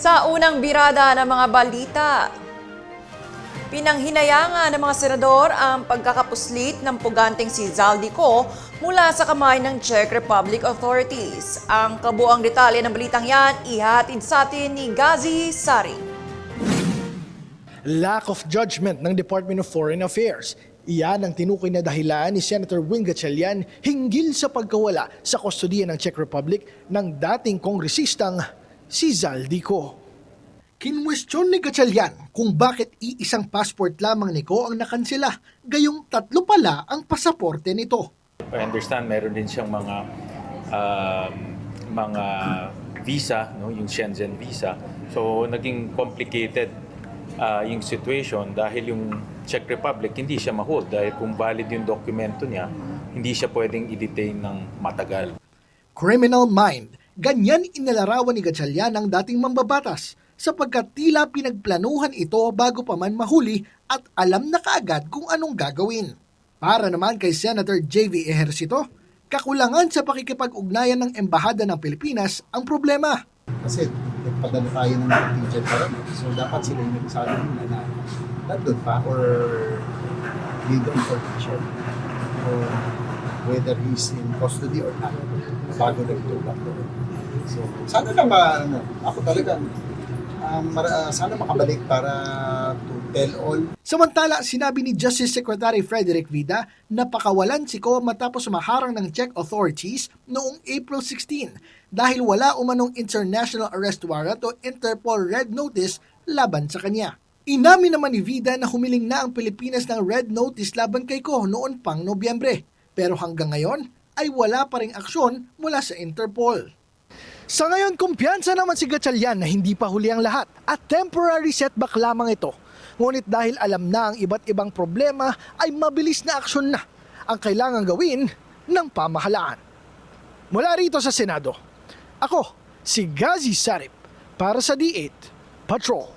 Sa unang birada ng mga balita, pinanghinayangan ng mga senador ang pagkakapuslit ng puganteng si Zaldico mula sa kamay ng Czech Republic authorities. Ang kabuang detalye ng balitang yan, ihatid sa atin ni Gazi Sari. Lack of judgment ng Department of Foreign Affairs. Iyan ang tinukoy na dahilan ni Senator Win Gatchalian hinggil sa pagkawala sa kustodiya ng Czech Republic ng dating kongresistang si Zaldico. Kinwestiyon ni Gatchalian kung bakit iisang passport lamang nito ang nakansela, gayong 3 pala ang pasaporte nito. I understand meron din siyang mga visa, no, yung Shenzhen visa. So naging complicated yung situation dahil yung Czech Republic hindi siya ma-hold dahil kung valid yung dokumento niya, hindi siya pwedeng i-detain ng matagal. Criminal mind, ganyan inalarawan ni Gatchalian ang dating mambabatas sapagkat tila pinagplanuhan ito bago pa man mahuli at alam na kaagad kung anong gagawin. Para naman kay Senator J.V. Ejercito, kakulangan sa pakikipag-ugnayan ng Embahada ng Pilipinas ang problema. Kasi nagpadala tayo ng contingent para so dapat sila yung nagsabi nila na nandun pa or need the information or whether he's in custody or not bago nagtulak doon. So sana lang ako talaga sana makabalik para to tell all. Samantala, sinabi ni Justice Secretary Frederick Vida na pakawalan si Ko matapos maharang ng Czech authorities noong April 16 dahil wala umanong International Arrest Warrant o Interpol Red Notice laban sa kanya. Inamin naman ni Vida na humiling na ang Pilipinas ng Red Notice laban kay Ko noon pang Nobyembre. Pero hanggang ngayon ay wala pa ring aksyon mula sa Interpol. Sa ngayon, kumpiyansa naman si Gatchalian na hindi pa huli ang lahat at temporary setback lamang ito. Ngunit dahil alam na ang iba't ibang problema ay mabilis na aksyon na ang kailangan gawin ng pamahalaan. Mula rito sa Senado, ako si Gazi Sarip para sa D8 Patrol.